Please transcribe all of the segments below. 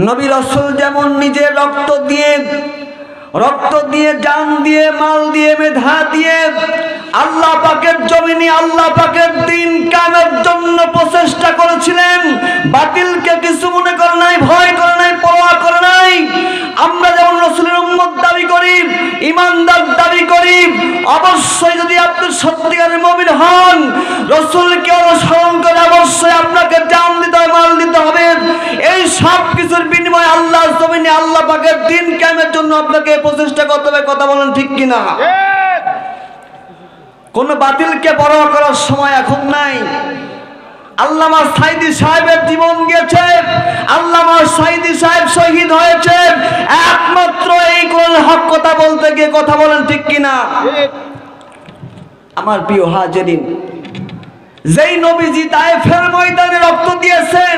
নবী রাসূল যেমন নিজে রক্ত দিয়ে জান দিয়ে মাল দিয়ে মেধা দিয়ে আল্লাহ পাকের জমিনে আল্লাহ পাকের দ্বীন কায়েমের জন্য প্রচেষ্টা করেছিলেন, বাতিলকে কিছু মনে করে নাই, ভয় করে নাই, পরোয়া করে নাই। আমরা যেমন রাসূলের উম্মত দাবি করি, ঈমানদার দাবি করি, অবশ্যই যদি আপনি সত্যিকারের মুমিন হন, রাসূলকে অনুসরণ করে অবশ্যই আপনাকে জান দিতে হবে, মাল দিতে হবে। এই সব কিছুর বিনিময়ে আল্লাহর জমিনে আল্লাহ পাকের দ্বীন কায়েমের জন্য আপনাকে প্রচেষ্টা করতে হবে। কথা বলেন ঠিক কিনা? কোন বাতিলকে পরোয়া করার সময় এখন নাই। আল্লামা সাঈদী সাহেবের জীবন গেছে, আল্লামা সাঈদী সাহেব শহীদ হয়েছে একমাত্র এই কোরআন হক কথা বলতে গিয়ে। কথা বলেন ঠিক কিনা? আমার প্রিয় হাজিরিন, যেই নবীজি তায়েফের ময়দানে রক্ত দিয়েছেন,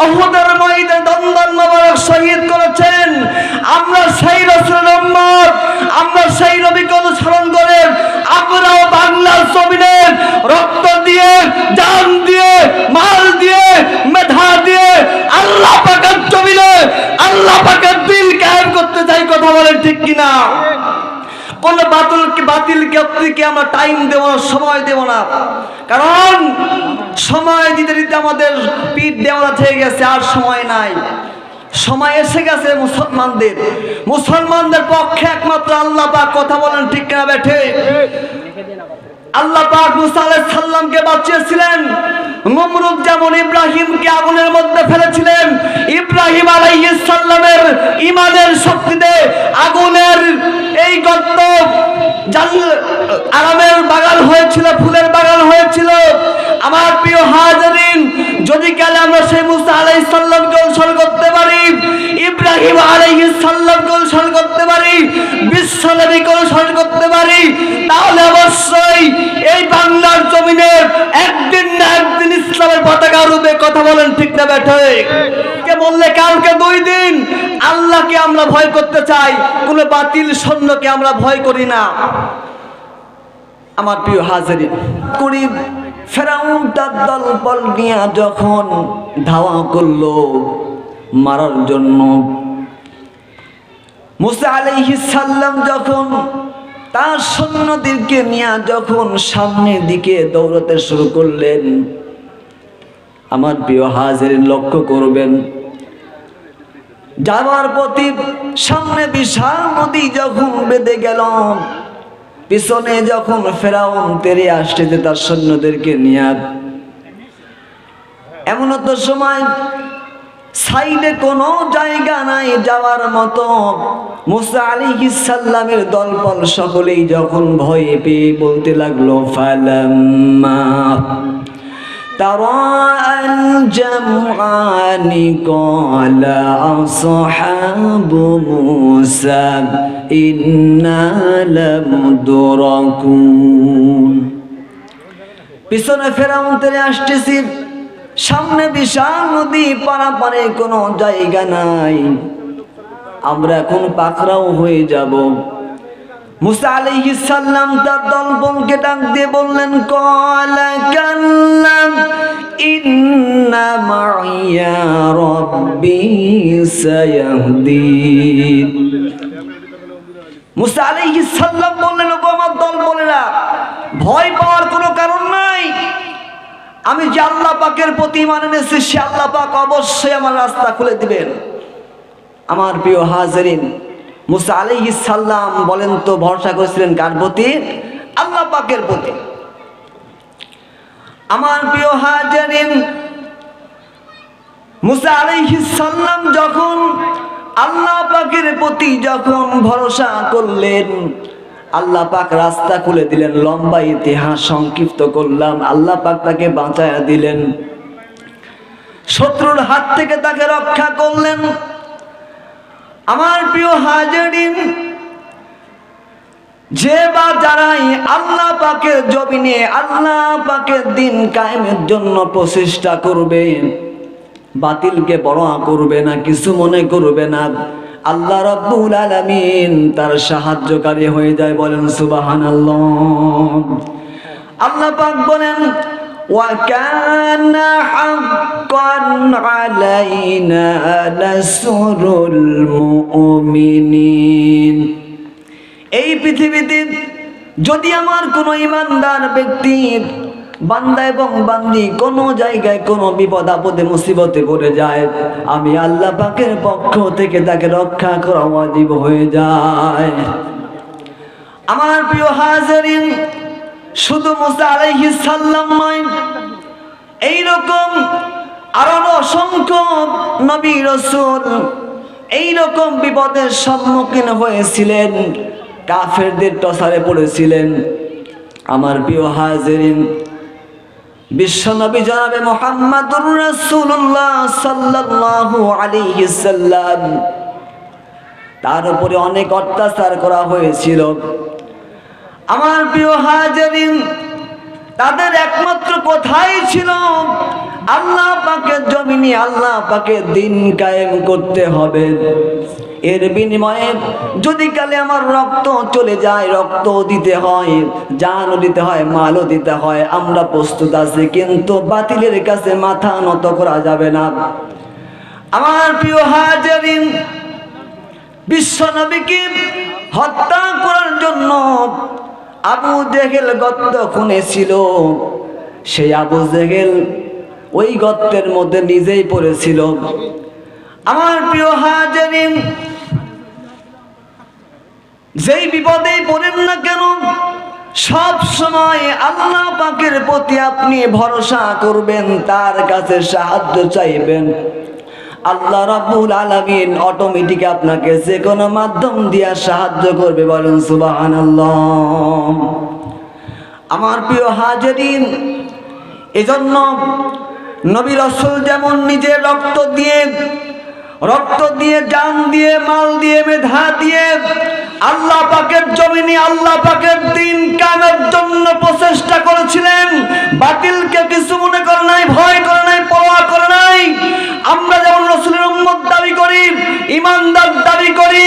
উহুদের ময়দানে দন্দন মোবারক শহীদ করেছেন, আমরা সেই রাসূলের উম্মত, আমরা সেই নবীকে অনুসরণ করে আমরাও বাংলার জমিনে রক্ত দিয়ে, জান দিয়ে, মাল দিয়ে, মেধা দিয়ে আল্লাহ পাকের জমিনে আল্লাহ পাকের দ্বীন কায়েম করতে চাই। কথা বলেন ঠিক কিনা? কোন বাতিলকে আমরা টাইম দেব না, সময় দেব না, কারণ সময় দিতে দিতে আমাদের পিঠ দেওয়া হয়ে গেছে, আর সময় নাই। সময় এসে গেছে মুসলমানদের পক্ষে একমাত্র আল্লাহ পাক। কথা বলেন ঠিক কিনা বেঠে? আল্লাহ পাক মুসা আলাইহিস সালামকে বাঁচিয়েছিলেন। নমরুদ যেমন ইব্রাহিমকে আগুনের মধ্যে ফেলেছিলেন, ইব্রাহিম আলাইহিস সালামের ঈমানের শক্তিতে আগুনের এই গর্ত আরামের বাগান হয়েছিল, ফুলের বাগান হয়েছিল। আমার প্রিয় হাজিরিন, যদি কালে আমরা সেই মুসা আলাইহিস সালামকে অনুসরণ করতে পারি, ইব্রাহিম আলাইহিস সালামকে অনুসরণ করতে পারি, বিশ্ব নবীকে অনুসরণ করতে পারি, তাহলে অবশ্যই এই বাংলার জমিনে একদিন না একদিন ইসলামের পতাকা উড়বে। কথা বলেন ঠিক না বেঠে? কে বললে কালকে 2 দিন। আল্লাহকে আমরা ভয় করতে চাই, কোন বাতিল সৈন্যকে আমরা ভয় করি না। আমার প্রিয় হাজিরিন, করি ফেরাউন তার দলবল নিয়ে যখন ধাওয়া করলো মারার জন্য, মুসা আলাইহিস সালাম যখন তার সৈন্যদেরকে নিয়ে যখন সামনের দিকে দৌড়াতে শুরু করলেন, আমার প্রিয় হাজিরিন লক্ষ্য করবেন, যাওয়ার পথে সামনে বিশাল নদী যখন বেঁধে গেল, পিছনে যখন ফেরাউন তেরে আসছে তার সৈন্যদেরকে নিয়ে, এমন তো সময় সাইডে কোনো জায়গা নাই যাওয়ার মতো। মুসা আলাইহিস সালামের দলবল সকলেই যখন ভয়ে পেয়ে বলতে লাগলো, ফালাম্মা তারাআল জামআনি ক্বালা আসহাবু মুসা ইন্না লামুদরাকুন। পিছনে ফেরাউন তেরে আসতেছে, সামনে বিশাল নদী, পারাপারে কোনো জায়গা নাই, আমরা এখন পাকড়াও হয়ে যাব। মুসা আলাইহিস সালাম তার দলবলকে ডাক দিয়ে বললেন, ক্বালা কাল্লাম ইন্না মাইয়া রাব্বি সায়াহদিন। মুসা আলাইহিস সালাম বললেন, ওগো আমার দলবলেরা, ভয় পাওয়ার কোনো কারণ নাই। আমি যে আল্লাহ পাকের প্রতি ঈমান এনেছি, সে আল্লাহ পাক অবশ্যই আমার রাস্তা খুলে দিবেন। আমার প্রিয় হাজিরিন, মুসা আলাইহিস সালাম বলেন তো ভরসা করেছিলেন কার প্রতি? আল্লাহ পাকের প্রতি। আমার প্রিয় হাজিরিন, মুসা আলাইহিস সালাম যখন আল্লাহ পাকের প্রতি যখন ভরসা করলেন, আল্লাহ পাক রাস্তা খুলে দিলেন। লম্বা ইতিহাস সংক্ষিপ্ত করলাম, আল্লাহ পাক তাকে বাঁচায়া দিলেন, শত্রুর হাত থেকে তাকে রক্ষা করলেন। আমার প্রিয় হাজিরিন, যে বা যারাই আল্লাহ পাকের জমিনে আল্লাহ পাকের দ্বীন কায়েমের জন্য প্রচেষ্টা করবে, বাতিলকে পরোয়া করবে না, কিছু মনে করবে না, আল্লাহ রাব্বুল আলামিন তার সাহায্যকারী হয়ে যায়। বলেন সুবহানাল্লাহ। আল্লাহ পাক বলেন, وكان حقا علينا نصر المؤمنين। এই পৃথিবীতে যদি আমার কোনো ঈমানদার ব্যক্তি বান্দা এবং বান্দি কোনো জায়গায় কোনো বিপদ আপদে মুসিবতে পড়ে যায়, আমি আল্লাহ পাকের পক্ষ থেকে তাকে রক্ষা করা ওয়াজিব হয়ে যায়। আমার প্রিয় হাজিরিন, শুধু মুসা আলাইহিস সালাম নয়, এইরকম আরো অসংখ্য নবী রাসূল এইরকম বিপদের সম্মুখীন হয়েছিলেন, কাফেরদের টসারে পড়েছিলেন। আমার প্রিয় হাজিরিন, বিশ্বনবী জনাবে মুহাম্মদুর রাসূলুল্লাহ সাল্লাল্লাহু আলাইহি সাল্লাম, তার উপরে অনেক অত্যাচার করা হয়েছিল। আমার প্রিয় হাজিরিন, তাদের একমাত্র কথাই ছিল আল্লাহ পাকের জমিনে আল্লাহ পাকের দিন কায়েম করতে হবে। এর বিনিময়ে যদি কালে আমার রক্ত চলে যায়, রক্ত দিতে হয়, জানও দিতে হয়, মালও দিতে হয়, আমরা প্রস্তুত আছি, কিন্তু বাতিলের কাছে মাথা নত করা যাবে না। আমার প্রিয় হাজিরিন, বিশ্ব নবীকে হত্যা করার জন্য আবু জেহেল গর্ত খুনেছিল। সেই আবু জেহেল ওই গর্তের মধ্যে নিজেই পড়েছিল। আমার প্রিয় হাজিরিন, যেই বিপদেই পড়েন না কেন, সব সময় আল্লাহ পাকের প্রতি আপনি ভরসা করবেন, তার কাছে সাহায্য চাইবেন। আল্লাহ রাব্বুল আলামিন অটোমেটিক আপনাকে যে কোনো মাধ্যম দিয়ে সাহায্য করবে, বলেন সুবহানাল্লাহ। আমার প্রিয় হাজিরিন, এজন্য নবী রাসূল যেমন নিজের রক্ত দিয়ে, জান দিয়ে, মাল দিয়ে, মেধা দিয়ে আল্লাহ পাকের জমিনে আল্লাহ পাকের দিন কায়েমের জন্য প্রচেষ্টা করেছিলেন, বাতিলকে কিছু মনে করে নাই, ভয় করে নাই, পরোয়া করে নাই। আমরা যেমন রাসূলের উম্মত দাবি করি, ঈমানদার দাবি করি,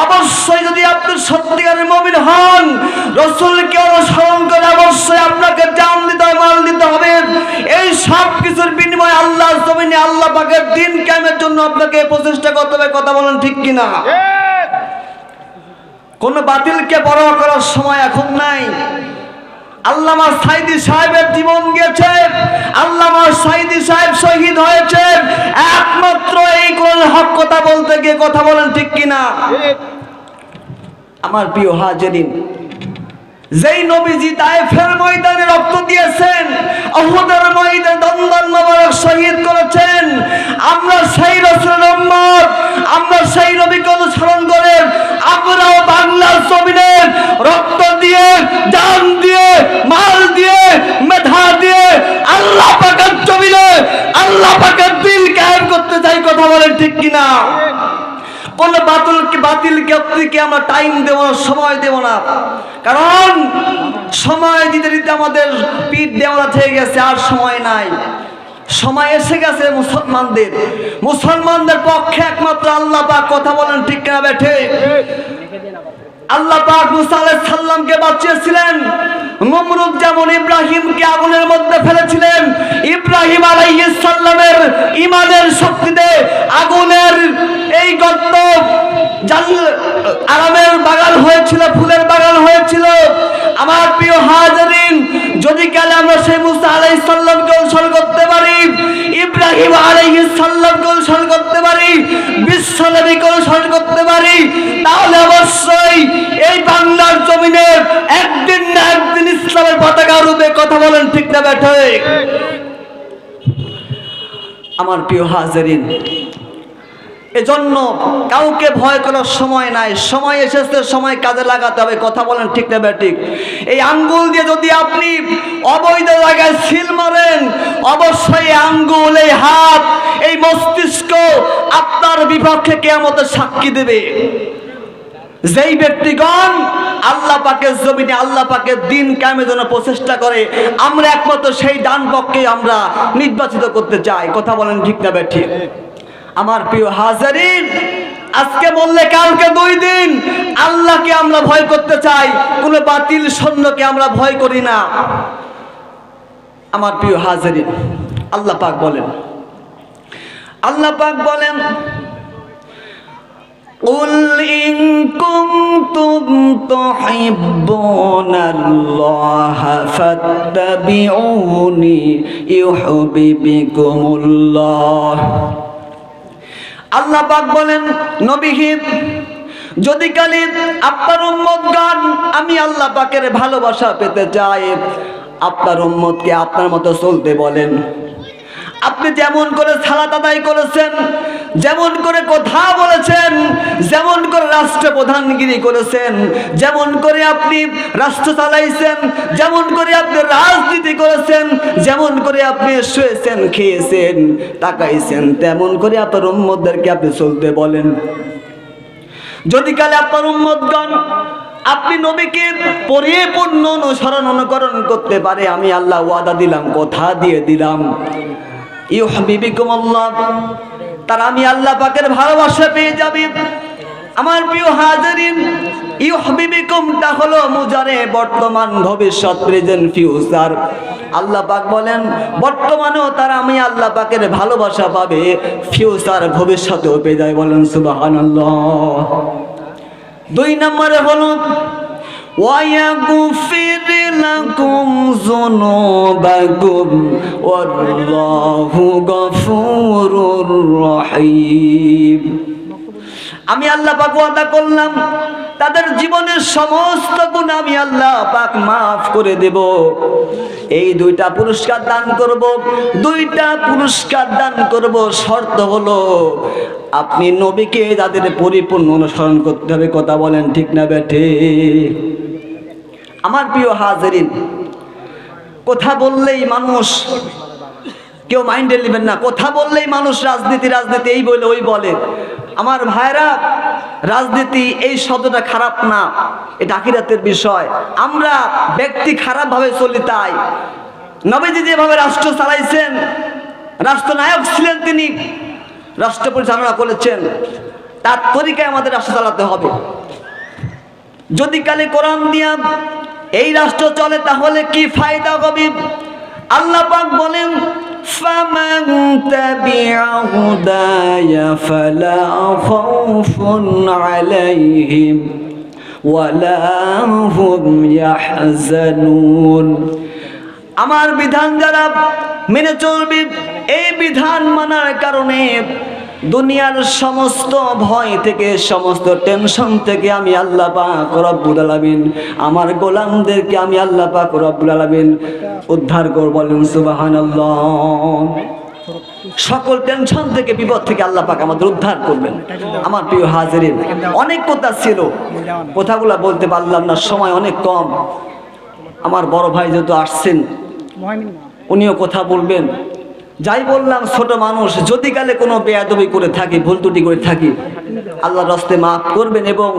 অবশ্যই যদি আপনি সত্যিকারের মুমিন হন, রাসূলকে অনুসরণ করে অবশ্যই আপনাকে জান দিতে হবে, মাল দিতে হবে। এই সব কিছুর বিনিময়ে আল্লাহর জমিনে আল্লাহ পাকের দিন কায়েমের জন্য আপনাকে প্রচেষ্টা করতে হবে। কথা বলেন ঠিক কিনা? কোন বাতিলকে পরোয়া করার সময় এখন নাই। আল্লামা সাঈদী সাহেবের জীবন গেছে, আল্লামা সাঈদী সাহেব শহীদ হয়েছে একমাত্র এই কোরআনের হক কথা বলতে গিয়ে। কথা বলেন ঠিক কিনা? আমার প্রিয় হাজিরিন, যেই নবীজি তায়েফের ময়দানে রক্ত দিয়েছেন, উহুদের ময়দানে দন্দন মোবারক শহীদ করেছেন, আমরা সেই রাসূলের উম্মত, আমরা সেই নবীকে অনুসরণ করে আমরাও বাংলার জমিনে রক্ত দিয়ে, জান দিয়ে, মাল দিয়ে, মেধা দিয়ে আল্লাহ পাকের জমিনে আল্লাহ পাকের দিন কায়েম করতে চাই। কথা বলেন ঠিক কিনা? কোন বাতিলকে আপনি আমরা টাইম দেব না, সময় দেব না, কারণ সময় দিতে দিতে আমাদের পিঠ দেওয়া হয়ে গেছে, আর সময় নাই। সময় এসে গেছে মুসলমানদের পক্ষে একমাত্র আল্লাহ পাক। কথা বলেন ঠিক কিনা বেঠে? আল্লাহ পাক মুসা আলাইহিস সালামকে বাঁচিয়েছিলেন। নমরুদ যেমন ইব্রাহিমকে আগুনের মধ্যে ফেলেছিলেন, ইব্রাহিম আলাইহিস সালামের ঈমানের শক্তিতে আগুনের এই গর্ত আরামের বাগান হয়েছিল, ফুলের বাগান হয়েছিল। আমার প্রিয় হাজিরিন, যদি কালে আমরা সেই মুসা আলাইহিস সালামকে অনুসরণ করতে পারি, ইব্রাহিম আলাইহিস সালামকে অনুসরণ করতে পারি, বিশ্ব নবীকে অনুসরণ করতে পারি, তাহলে অবশ্যই এই বাংলার জমিনে একদিন না একদিন ইসলামের পতাকা উড়বে। কথা বলেন ঠিক না বেঠে? আমার প্রিয় হাজিরিন, এজন্য কাউকে ভয় করার সময় নাই, সময় এসেছে, সময় কাজে লাগাতে হবে। কথা বলেন ঠিক না বেঠিক? এই আঙ্গুল দিয়ে যদি আপনি অবৈধ জায়গায় সিল মারেন, অবশ্যই আঙ্গুল, এই হাত, এই মস্তিষ্ক আপনার বিপক্ষে কিয়ামতে সাক্ষী দেবে। যেই ব্যক্তিগণ আল্লাহ পাকের জমিনে আল্লাহ পাকের দিন কায়েমের জন্য প্রচেষ্টা করে, আমরা একমাত্র সেই ডান পক্ষে আমরা নির্বাচিত করতে চাই। কথা বলেন ঠিক না বেঠিক? আমার প্রিয় হাজিরিন, আজকে বললে কালকে 2 দিন আল্লাহকে আমরা ভয় করতে চাই, কোন বাতিল সৈন্যকে আমরা ভয় করি না। আমার প্রিয় হাজিরিন, আল্লাহ পাক বলেন, আল্লাহ পাক বলেন, قُلْ إِن كُنتُمْ تُحِبُّونَ اللَّهَ فَاتَّبِعُونِي يُحْبِبْكُمُ اللَّهُ। আল্লাহ পাক বলেন, নবী যদি কালে আপনার উম্মতগণ আমি আল্লাহ পাকের ভালোবাসা পেতে চাই, আপনার উম্মতকে আপনার মতো চলতে বলেন। আপনি যেমন করে সালাত আদায় করেছেন, যেমন করে কথা বলেছেন, যেমন করে রাষ্ট্র প্রধানগিরি করেছেন, যেমন করে আপনি রাষ্ট্র চালাইছেন, যেমন করে আপনি রাজনীতি করেছেন, যেমন করে আপনি শুয়েছেন, খেয়েছেন, তাকাইছেন, তেমন করে আপনার উম্মতদেরকে আপনি চলতে বলেন। যদি কালে আপনার উম্মতগণ আপনি নবীকে পরিপূর্ণ অনুসরণ অনুকরণ করতে পারে, আমি আল্লাহ ওয়াদা দিলাম, কথা দিয়ে দিলাম, ইউহিব্বুকুমুল্লাহ, তারা আমি আল্লাহ পাকের ভালোবাসা পেয়ে যাবে। আমার প্রিয় হাজিরিন, ইউহিব্বুকুমটা হলো মুজারে, বর্তমান, ভবিষ্যৎ, প্রেজেন্ট, ফিউচার। আল্লাহ পাক বলেন বর্তমানেও তারা আমি আল্লাহ পাকের ভালোবাসা পাবে, ফিউচার, ভবিষ্যতেও পেয়ে যায়। বলেন সুবহানাল্লাহ। 2 নম্বরে হলো وَيَغْفِرْ لَكُمْ ذُنُوبَكُمْ وَاللَّهُ غَفُورٌ رَحِيمٌ। আমি আল্লাহ পাক ওয়াদা করলাম তাদের জীবনের সমস্ত গুনাহ আমি আল্লাহ পাক মাফ করে দেব। এই 2টা পুরস্কার দান করব, 2টা পুরস্কার দান করব। শর্ত হলো আপনি নবীকে যাদের পরিপূর্ণ অনুসরণ করতে হবে। কথা বলেন ঠিক না বেঠে? আমার প্রিয় হাজিরিন, কথা বললেই মানুষ, কেউ মাইন্ডে নেবেন না, কথা বললেই মানুষ রাজনীতি রাজনীতি এই বলে ওই বলে। আমার ভাইরা, রাজনীতি এই শব্দটা খারাপ না, এটা আখিরাতের বিষয়। আমরা ব্যক্তি খারাপভাবে চলি, তাই নবীজি যেভাবে রাষ্ট্র চালাইছেন, রাষ্ট্রনায়ক ছিলেন, তিনি রাষ্ট্র পরিচালনা করেছেন, তার তরিকায় আমাদের রাষ্ট্র চালাতে হবে। যদি কালে কোরআন দিয়া এই রাষ্ট্র চলে তাহলে কি ফায়দা হবে? আল্লাহ পাক বলেন, ফামান তাবিআ হুদায়া ফালা খাউফুন আলাইহিম ওয়ালা হুম ইয়াহজানুন। আমার বিধান যারা মেনে চলবে, এই বিধান মানার কারণে দুনিয়ার সমস্ত ভয় থেকে, সমস্ত টেনশন থেকে আমি আল্লাহ পাক রব্বুল আলামিন আমার গোলামদেরকে আমি আল্লাহ পাক রব্বুল আলামিন উদ্ধার করব। বলেন সুবহানাল্লাহ। সকল টেনশন থেকে, বিপদ থেকে আল্লাহ পাক আমাদের উদ্ধার করবেন। আমার প্রিয় হাজিরিন, অনেক কথা ছিল, কথাগুলো বলতে পারলাম না, সময় অনেক কম। আমার বড় ভাই যেহেতু আসছেন, উনিও কথা বলবেন। যাই বললাম, ছোট মানুষ, যদি কালে কোনো বেয়াদবি করে থাকি, ভুল ত্রুটি করে থাকি, আল্লাহর রাস্তায় মাফ করবেন এবং